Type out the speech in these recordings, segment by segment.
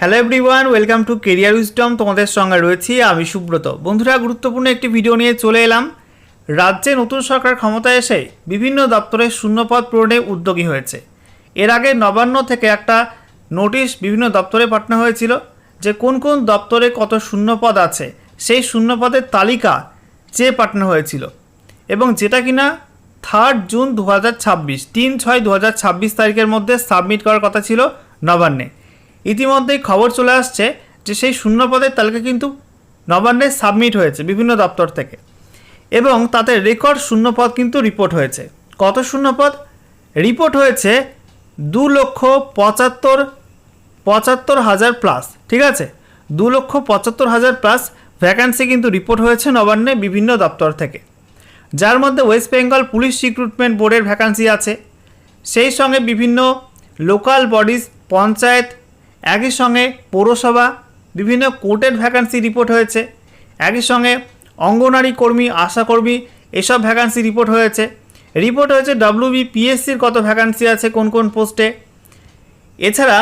Hello everyone, welcome to career wisdom. তোমাদের সঙ্গে রয়েছি আমি সুব্রত। বন্ধুরা, গুরুত্বপূর্ণ একটি ভিডিও নিয়ে চলে এলাম। রাজ্যে নতুন সরকার ক্ষমতায় এসে বিভিন্ন দপ্তরের শূন্যপদ পূরণে উদ্যোগী হয়েছে। এর আগে নবান্ন থেকে একটা নোটিশ বিভিন্ন দপ্তরে পাঠানো হয়েছিল যে কোন কোন দপ্তরে কত শূন্যপদ আছে, সেই শূন্যপদের তালিকা চেয়ে পাঠানো হয়েছিল এবং যেটা কিনা 3 জুন 2026 3/6/2026 তারিখের মধ্যে সাবমিট করার কথা ছিল নবান্নে। ইতিমধ্যেই খবর চলে আসছে যে সেই শূন্যপদের তালিকা কিন্তু নবান্নে সাবমিট হয়েছে বিভিন্ন দপ্তর থেকে এবং তাতে রেকর্ড শূন্যপদ কিন্তু রিপোর্ট হয়েছে। কত শূন্যপদ রিপোর্ট হয়েছে? 2,75,000 প্লাস। ঠিক আছে, 2,75,000 প্লাস ভ্যাকান্সি কিন্তু রিপোর্ট হয়েছে নবান্নে বিভিন্ন দপ্তর থেকে, যার মধ্যে ওয়েস্ট বেঙ্গল পুলিশ রিক্রুটমেন্ট বোর্ডের ভ্যাকান্সি আছে, সেই সঙ্গে বিভিন্ন লোকাল বডিজ, পঞ্চায়েত, একই সঙ্গে পৌরসভা, বিভিন্ন কোর্টের ভ্যাকান্সি রিপোর্ট হয়েছে, একই সঙ্গে অঙ্গনারী কর্মী, আশাকর্মী এসব ভ্যাকান্সি রিপোর্ট হয়েছে। WBPSCর কত ভ্যাকান্সি আছে কোন কোন পোস্টে। এছাড়া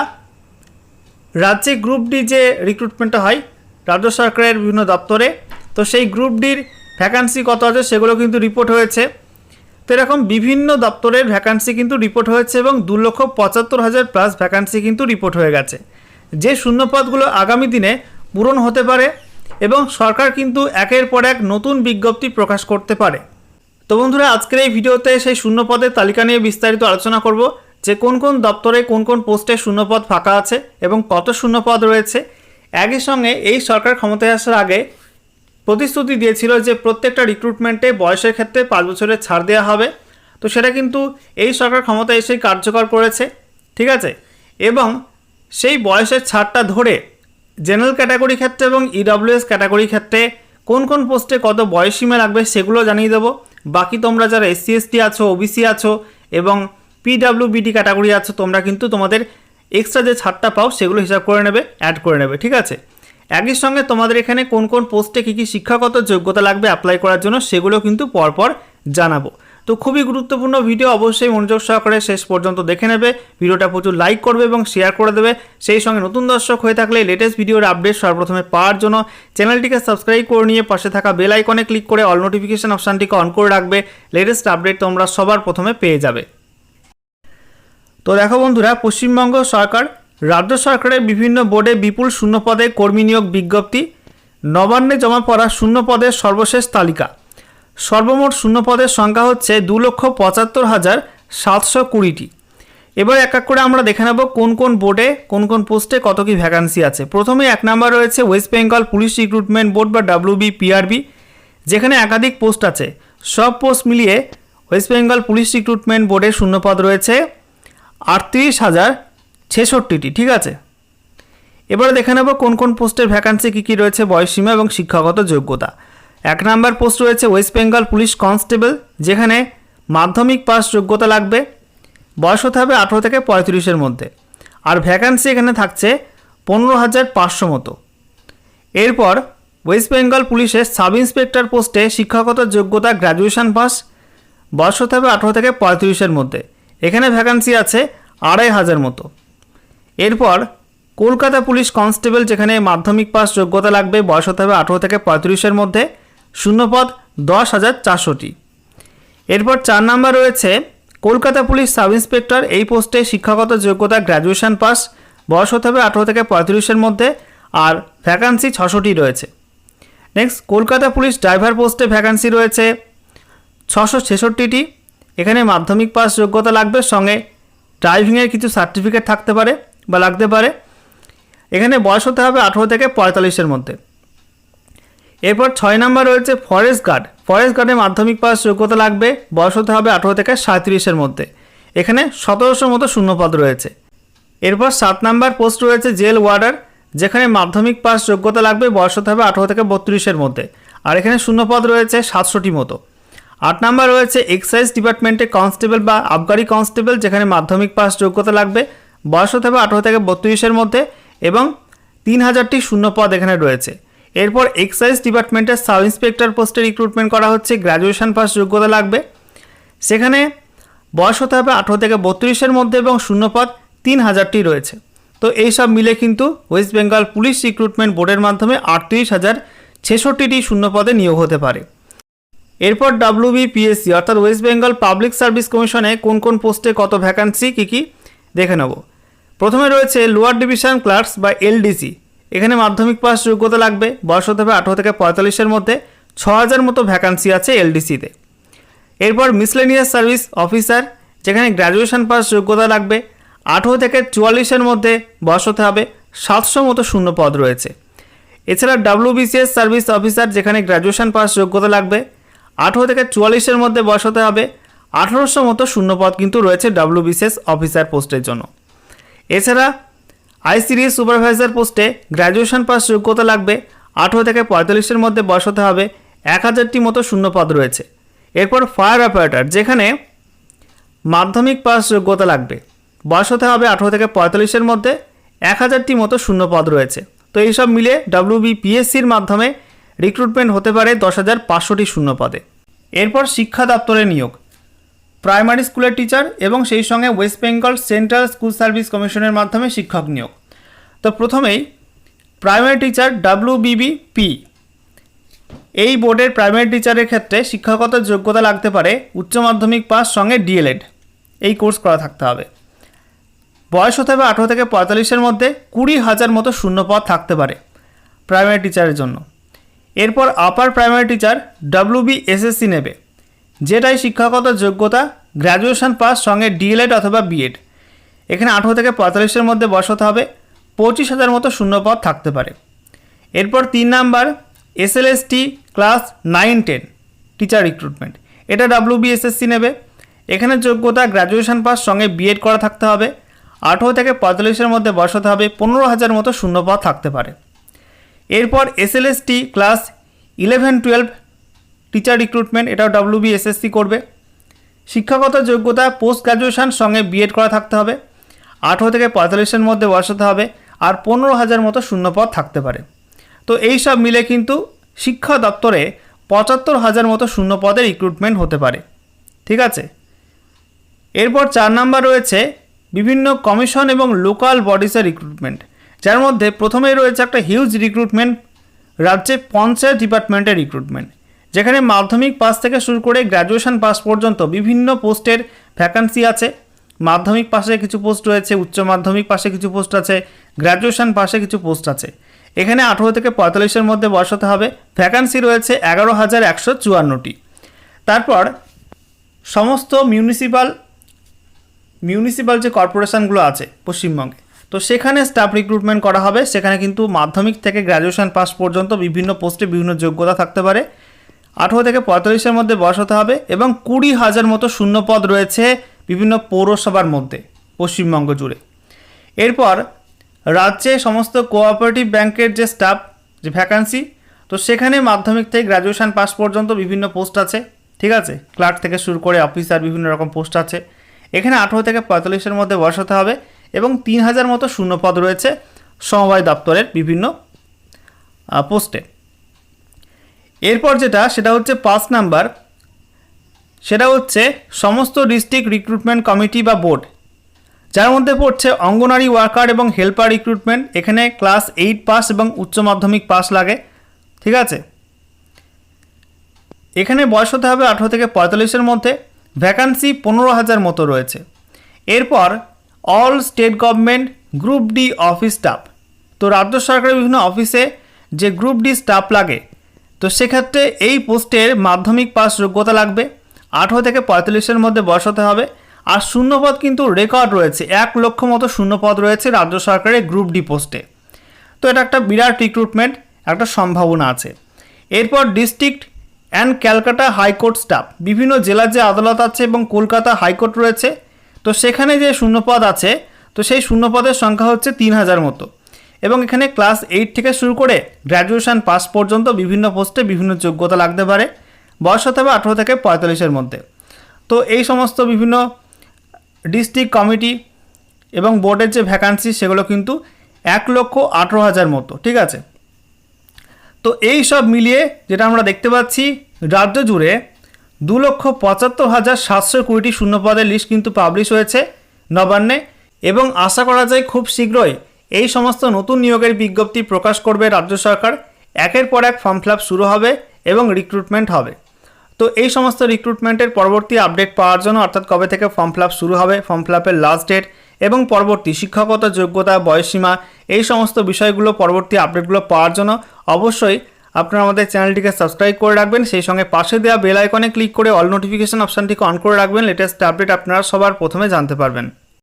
রাজ্যে গ্রুপ ডি যে রিক্রুটমেন্টটা হয় রাজ্য সরকারের বিভিন্ন দপ্তরে, তো সেই গ্রুপ ডির ভ্যাকান্সি কত আছে সেগুলো কিন্তু রিপোর্ট হয়েছে। তো এরকম বিভিন্ন দপ্তরের ভ্যাকান্সি কিন্তু রিপোর্ট হয়েছে এবং 2,75,000 প্লাস ভ্যাকান্সি কিন্তু রিপোর্ট হয়ে গেছে, যে শূন্যপদগুলো আগামী দিনে পূরণ হতে পারে এবং সরকার কিন্তু একের পর এক নতুন বিজ্ঞপ্তি প্রকাশ করতে পারে। তো বন্ধুরা, আজকের এই ভিডিওতে সেই শূন্যপদের তালিকা নিয়ে বিস্তারিত আলোচনা করব যে কোন কোন দপ্তরে কোন কোন পোস্টে শূন্যপদ ফাঁকা আছে এবং কত শূন্যপদ রয়েছে। একই সঙ্গে এই সরকার ক্ষমতায় আসার আগে প্রতিশ্রুতি দিয়েছিল যে প্রত্যেকটা রিক্রুটমেন্টে বয়সের ক্ষেত্রে 5 বছরের ছাড় দেওয়া হবে, তো সেটা কিন্তু এই সরকার ক্ষমতায় এসেই কার্যকর করেছে। ঠিক আছে, এবং সেই বয়সের ছাড়টা ধরে জেনারেল ক্যাটাগরি ক্ষেত্রে এবং EWS ক্যাটাগরি ক্ষেত্রে কোন কোন পোস্টে কত বয়সসীমা লাগবে সেগুলো জানিয়ে দেবো। বাকি তোমরা যারা SC ST আছো, OBC আছো এবং PWBD ক্যাটাগরি আছো, তোমরা কিন্তু তোমাদের এক্সট্রা যে ছাড়টা পাও সেগুলো হিসাব করে নেবে, অ্যাড করে নেবে। ঠিক আছে, একই সঙ্গে তোমাদের এখানে কোন কোন পোস্টে কী কী শিক্ষাগত যোগ্যতা লাগবে অ্যাপ্লাই করার জন্য সেগুলো কিন্তু পরপর জানাবো। তো খুবই গুরুত্বপূর্ণ ভিডিও, অবশ্যই মনোযোগ সহকারে শেষ পর্যন্ত দেখে নেবে। ভিডিওটা প্রচুর লাইক করবে এবং শেয়ার করে দেবে। সেই সঙ্গে নতুন দর্শক হয়ে থাকলে লেটেস্ট ভিডিওর আপডেট সর্বপ্রথমে পাওয়ার জন্য চ্যানেলটিকে সাবস্ক্রাইব করে নিয়ে পাশে থাকা বেল আইকনে ক্লিক করে অল নোটিফিকেশন অপশানটিকে অন করে রাখবে। লেটেস্ট আপডেট তোমরা সবার প্রথমে পেয়ে যাবে। তো দেখো বন্ধুরা, পশ্চিমবঙ্গ সরকার রাজ্য সরকারের বিভিন্ন বোর্ডে বিপুল শূন্যপদে কর্মী নিয়োগ বিজ্ঞপ্তি, নবান্নে জমা পড়া শূন্যপদের সর্বশেষ তালিকা। সর্বমোট শূন্যপদের সংখ্যা হচ্ছে 2,75,720টি। এবার এক এক করে আমরা দেখে নেব কোন কোন বোর্ডে কোন কোন পোস্টে কত কী ভ্যাকান্সি আছে। প্রথমে 1 নম্বর রয়েছে West Bengal police recruitment board বা WBPRB, যেখানে একাধিক পোস্ট আছে। সব পোস্ট মিলিয়ে ওয়েস্ট বেঙ্গল পুলিশ রিক্রুটমেন্ট বোর্ডের শূন্যপদ রয়েছে 38,066টি। ঠিক আছে, এবারে দেখে নেব কোন কোন পোস্টের ভ্যাকান্সি কী কী রয়েছে, বয়সসীমা এবং শিক্ষাগত যোগ্যতা। 1 নম্বর পোস্ট রয়েছে ওয়েস্ট বেঙ্গল পুলিশ কনস্টেবল, যেখানে মাধ্যমিক পাস যোগ্যতা লাগবে, বয়স হতে হবে 18 থেকে 35-এর মধ্যে, আর ভ্যাকান্সি এখানে থাকছে 15,500 মতো। এরপর ওয়েস্ট বেঙ্গল পুলিশের সাব ইন্সপেক্টর পোস্টে শিক্ষাগত যোগ্যতা গ্র্যাজুয়েশন পাস, বয়স হতে হবে 18 থেকে 35-এর মধ্যে, এখানে ভ্যাকান্সি আছে 2,500 মতো। এরপর কলকাতা পুলিশ কনস্টেবল, যেখানে মাধ্যমিক পাস যোগ্যতা লাগবে, বয়স হতে হবে 18 থেকে 35-এর মধ্যে, শূন্যপদ 10,400টি। এরপর 4 নম্বর রয়েছে কলকাতা পুলিশ সাব ইন্সপেক্টর, এই পোস্টে শিক্ষাগত যোগ্যতা গ্র্যাজুয়েশন পাস, বয়স হতে হবে 18 থেকে 35-এর মধ্যে, আর ভ্যাকান্সি 600টি রয়েছে। নেক্সট, কলকাতা পুলিশ ড্রাইভার পোস্টে ভ্যাকান্সি রয়েছে 666টি, এখানে মাধ্যমিক পাস যোগ্যতা লাগবে, সঙ্গে ড্রাইভিংয়ের কিছু সার্টিফিকেট থাকতে পারে বা লাগতে পারে, এখানে বয়স হতে হবে 18 থেকে 45-এর মধ্যে। এরপর 6 নম্বর রয়েছে ফরেস্ট গার্ডে মাধ্যমিক পাস যোগ্যতা লাগবে, বয়স হতে হবে 18 থেকে 37-এর মধ্যে, এখানে 1700 মতো শূন্যপদ রয়েছে। এরপর 7 নম্বর পোস্ট রয়েছে জেল ওয়ার্ডার, যেখানে মাধ্যমিক পাস যোগ্যতা লাগবে, বয়স হতে হবে 18 থেকে 32-এর মধ্যে, আর এখানে শূন্যপদ রয়েছে 700টি মতো। 8 নম্বর রয়েছে এক্সাইজ ডিপার্টমেন্টে কনস্টেবল বা আবগারি কনস্টেবল, যেখানে মাধ্যমিক পাস যোগ্যতা লাগবে, বয়স হতে হবে 18 থেকে 32-এর মধ্যে এবং 3,000টি শূন্যপদ এখানে রয়েছে। এরপর এক্সাইজ ডিপার্টমেন্টের সাব ইন্সপেক্টর পোস্টে রিক্রুটমেন্ট করা হচ্ছে, গ্র্যাজুয়েশন পাস যোগ্যতা লাগবে, সেখানে বয়স হতে হবে 18 থেকে 32-এর মধ্যে এবং শূন্যপদ 3,000টি রয়েছে। তো এই সব মিলে কিন্তু ওয়েস্ট বেঙ্গল পুলিশ রিক্রুটমেন্ট বোর্ডের মাধ্যমে 38,066টি শূন্য পদে নিয়োগ হতে পারে। এরপর WBPSC অর্থাৎ ওয়েস্ট বেঙ্গল পাবলিক সার্ভিস কমিশনে কোন কোন পোস্টে কত ভ্যাকান্সি কী দেখে নেব। প্রথমে রয়েছে লোয়ার ডিভিশন ক্লার্কস বা LDC। এখানে মাধ্যমিক পাস যোগ্যতা লাগবে, বয়স হতে হবে 18 থেকে 45-এর মধ্যে। 6,000 মতো ভ্যাকান্সি আছে LDCতে। এরপর মিসলেনিয়াস সার্ভিস অফিসার, যেখানে গ্র্যাজুয়েশন পাস যোগ্যতা লাগবে, 18 থেকে 44-এর মধ্যে বয়স হতে হবে। 700 মতো শূন্য পদ রয়েছে। এছাড়া WBCS সার্ভিস অফিসার, যেখানে গ্র্যাজুয়েশন পাস যোগ্যতা লাগবে, 18 থেকে 44-এর মধ্যে বয়স হতে হবে। 1800 মতো শূন্য পদ কিন্তু রয়েছে WBCS অফিসার পোস্টের জন্য। এছাড়া ICDS সুপারভাইজার পোস্টে গ্র্যাজুয়েশন পাস যোগ্যতা লাগবে, 18 থেকে 45-এর মধ্যে বয়স হতে হবে। 1000টি মতো শূন্য পদ রয়েছে। এরপর ফায়ার অপারেটর, যেখানে মাধ্যমিক পাস যোগ্যতা লাগবে, বয়স হতে হবে 18 থেকে 45-এর মধ্যে। 1000টি মতো শূন্য পদ রয়েছে। তো এইসব মিলে WBPSCর মাধ্যমে রিক্রুটমেন্ট হতে পারে 10,500টি শূন্য পদে। এরপর শিক্ষা দপ্তরে নিয়োগ, প্রাইমারি স্কুলের টিচার এবং সেই সঙ্গে West Bengal central school service কমিশনের মাধ্যমে শিক্ষক নিয়োগ। তো প্রথমেই প্রাইমারি টিচার WBBP, এই বোর্ডের প্রাইমারি টিচারের ক্ষেত্রে শিক্ষাগত যোগ্যতা লাগতে পারে উচ্চ মাধ্যমিক পাস সঙ্গে DLED, এই কোর্স করা থাকতে হবে। বয়স হতে হবে 18 থেকে 45-এর মধ্যে। 20,000 মতো শূন্য পদ থাকতে পারে প্রাইমারি টিচারের জন্য। এরপর আপার প্রাইমারি টিচার WBSSC নেবে, যেটাই শিক্ষাগত যোগ্যতা গ্র্যাজুয়েশন পাস সঙ্গে DLED অথবা BEd। এখানে 18 থেকে 45-এর মধ্যে বয়স হতে হবে। 25,000 মতো শূন্য পদ থাকতে পারে। এরপর 3 number SLST class 9-10 teacher recruitment, এটা WBSSC নেবে। এখানে যোগ্যতা গ্র্যাজুয়েশন পাস সঙ্গে BEd করা থাকতে হবে। 18 থেকে 45-এর মধ্যে বয়স হতে হবে। 15,000 মতো শূন্য পদ থাকতে পারে। এরপর SLST ক্লাস 11-12 টিচার রিক্রুটমেন্ট, এটাও WBSSC করবে। শিক্ষাগত যোগ্যতা পোস্ট গ্র্যাজুয়েশন সঙ্গে BEd করা থাকতে হবে। 18 থেকে 45-এর মধ্যে বয়স হতে হবে। আর 15,000 মতো শূন্য পদ থাকতে পারে। তো এই সব মিলে কিন্তু শিক্ষা দপ্তরে 75,000 মতো শূন্য পদে রিক্রুটমেন্ট হতে পারে। ঠিক আছে। এরপর 4 নাম্বার রয়েছে বিভিন্ন কমিশন এবং লোকাল বডিসের রিক্রুটমেন্ট, যার মধ্যে প্রথমেই রয়েছে একটা হিউজ রিক্রুটমেন্ট রাজ্যে পঞ্চায়েত ডিপার্টমেন্টের রিক্রুটমেন্ট, যেখানে মাধ্যমিক পাস থেকে শুরু করে গ্র্যাজুয়েশন পাস পর্যন্ত বিভিন্ন পোস্টের ভ্যাকান্সি আছে। মাধ্যমিক পাশে কিছু পোস্ট রয়েছে, উচ্চ মাধ্যমিক পাশে কিছু পোস্ট আছে, গ্র্যাজুয়েশন পাশে কিছু পোস্ট আছে। এখানে 18 থেকে 45-এর মধ্যে বয়স হতে হবে। ভ্যাকান্সি রয়েছে 11,154টি। তারপর সমস্ত মিউনিসিপ্যাল যে কর্পোরেশনগুলো আছে পশ্চিমবঙ্গে, তো সেখানে স্টাফ রিক্রুটমেন্ট করা হবে। সেখানে কিন্তু মাধ্যমিক থেকে গ্র্যাজুয়েশন পাস পর্যন্ত বিভিন্ন পোস্টে বিভিন্ন যোগ্যতা থাকতে পারে। 18 থেকে 45-এর মধ্যে বয়স হতে হবে এবং 20,000 মতো শূন্য পদ রয়েছে বিভিন্ন পৌরসভার মধ্যে পশ্চিমবঙ্গ জুড়ে। এরপর রাজ্যে সমস্ত কোঅপারেটিভ ব্যাংকের যে স্টাফ যে ভ্যাকান্সি, তো সেখানে মাধ্যমিক থেকে গ্র্যাজুয়েশন পাস পর্যন্ত বিভিন্ন পোস্ট আছে। ঠিক আছে, ক্লার্ক থেকে শুরু করে অফিসার বিভিন্ন রকম পোস্ট আছে। এখানে 18 থেকে 45-এর মধ্যে বয়স হতে হবে এবং 3,000 মতো শূন্য পদ রয়েছে সমবায় দপ্তরের বিভিন্ন পোস্টে। এরপর সেটা হচ্ছে 5 নাম্বার, সেটা হচ্ছে সমস্ত ডিস্ট্রিক্ট রিক্রুটমেন্ট কমিটি বা বোর্ড, যার মধ্যে পড়ছে অঙ্গনারী ওয়ার্কার এবং হেল্পার রিক্রুটমেন্ট। এখানে ক্লাস 8 পাস এবং উচ্চ মাধ্যমিক পাস লাগে। ঠিক আছে, এখানে বয়স হতে হবে 18 থেকে 45-এর মধ্যে। ভ্যাকান্সি 15,000 মতো রয়েছে। এরপর all state government group D office staff, তো রাজ্য সরকারের বিভিন্ন অফিসে যে গ্রুপ ডি স্টাফ লাগে, তো সেক্ষেত্রে এই পোস্টের মাধ্যমিক পাস যোগ্যতা লাগবে। 18 থেকে 45-এর মধ্যে বয়স হতে হবে। আর শূন্যপদ কিন্তু রেকর্ড রয়েছে, 1 লক্ষ মতো শূন্যপদ রয়েছে রাজ্য সরকারের গ্রুপ ডি পোস্টে। তো এটা একটা বিরাট রিক্রুটমেন্ট, একটা সম্ভাবনা আছে। এরপর district and Calcutta high court staff, বিভিন্ন জেলার যে আদালত আছে এবং কলকাতা হাইকোর্ট রয়েছে, তো সেখানে যে শূন্যপদ আছে, তো সেই শূন্যপদের সংখ্যা হচ্ছে 3,000 মতো। এবং এখানে ক্লাস 8 থেকে শুরু করে গ্র্যাজুয়েশন পাস পর্যন্ত বিভিন্ন পোস্টে বিভিন্ন যোগ্যতা লাগতে পারে। বয়স হতে হবে 18 থেকে 45-এর মধ্যে। তো এই সমস্ত বিভিন্ন ডিস্ট্রিক্ট কমিটি এবং বোর্ডের যে ভ্যাকান্সি, সেগুলো কিন্তু 1,18,000 মতো। ঠিক আছে, তো এই সব মিলিয়ে যেটা আমরা দেখতে পাচ্ছি, রাজ্য জুড়ে 2,75,720টি শূন্যপদের লিস্ট কিন্তু পাবলিশ হয়েছে নবান্নে। এবং আশা করা যায় খুব শীঘ্রই এই সমস্ত নতুন নিয়োগের বিজ্ঞপ্তি প্রকাশ করবে রাজ্য সরকার। একের পর এক ফর্ম ফিল আপ শুরু হবে এবং রিক্রুটমেন্ট হবে। তো এই সমস্ত রিক্রুটমেন্টের পরবর্তী আপডেট পাওয়ার জন্য, অর্থাৎ কবে থেকে ফর্ম ফিল আপ শুরু হবে, ফর্ম ফিল আপের লাস্ট ডেট এবং পরবর্তী শিক্ষকতা যোগ্যতা, বয়সসীমা, এই সমস্ত বিষয়গুলো পরবর্তী আপডেটগুলো পাওয়ার জন্য অবশ্যই আপনারা আমাদের চ্যানেলটিকে সাবস্ক্রাইব করে রাখবেন। সেই সঙ্গে পাশে দেওয়া বেল আইকনে ক্লিক করে অল নোটিফিকেশন অপশানটিকে অন করে রাখবেন। লেটেস্ট আপডেট আপনারা সবার প্রথমে জানতে পারবেন।